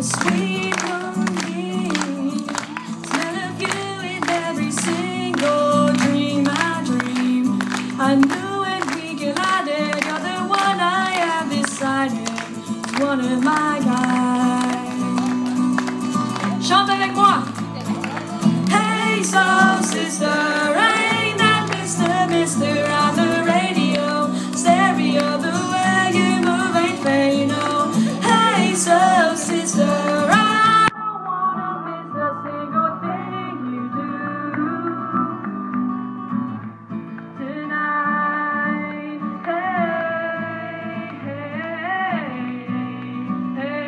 sweet longing, smell of you in every single dream I dream. I knew when we collided, you're the one I have decided is one of my guys. Chante avec moi. Hey, soul sister, ain't that Mr. on the radio, stereo, the way you move ain't fair, you know. Hey, soul sister, I don't wanna miss a single thing you do tonight. Hey,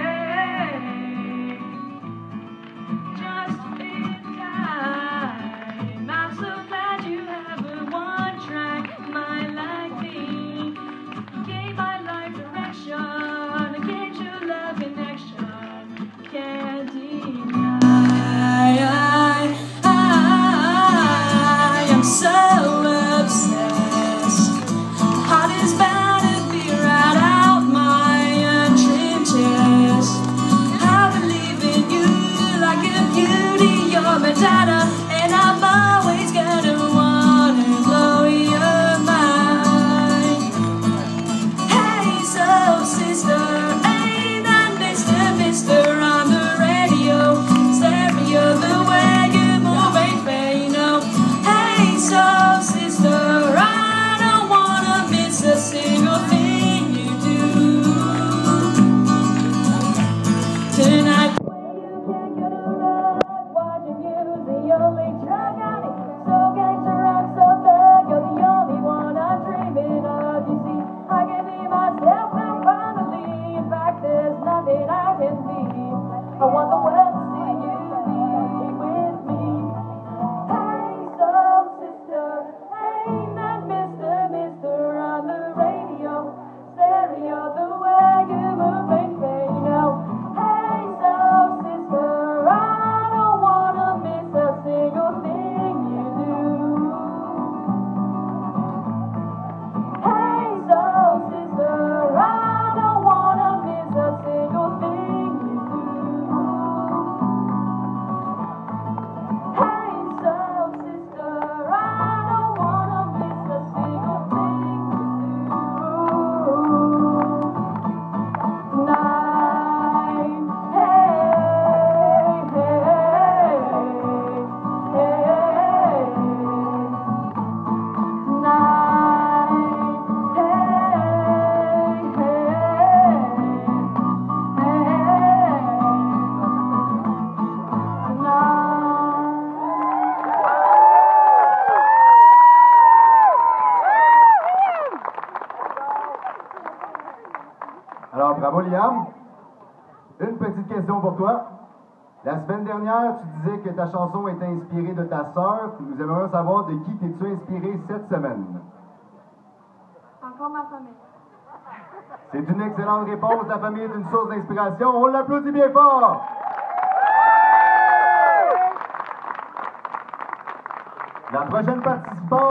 just in time. I'm so glad you have a one-track mind like me. Gave my life direction, gave you love connection. Can't deny. I'm so obsessed. Heart is bound to be right out my untrimmed chest. I believe in you like a beauty, you're Madonna, and I'm always gonna wanna blow your mind. Hey, soul sister, ain't that Mr. on the radio, stereo, the way you move ain't fair, you know. Hey, soul sister, I don't wanna miss a single thing you do tonight. Watching you's the only drug on it. So gangster, I'm so thug. You're the only one I'm dreaming of. You see, I can be myself now finally. In fact, there's nothing I can be. I want the world to see you be with me. Hey, soul sister, ain't that Mr. on the radio, stereo, the way you move ain't fair, you know. Hey, soul sister, I don't wanna miss a single thing you do. Hey, soul sister, I don't wanna miss a single thing you do. Hey, soul sister, I don't wanna miss a single thing you do. Night, hey, Alors, bravo Liam. Une petite question pour toi. La semaine dernière, tu disais que ta chanson était inspirée de ta sœur. Nous aimerions savoir de qui t'es-tu inspiré cette semaine? Encore ma famille. C'est une excellente réponse. La famille est une source d'inspiration. On l'applaudit bien fort. La prochaine participante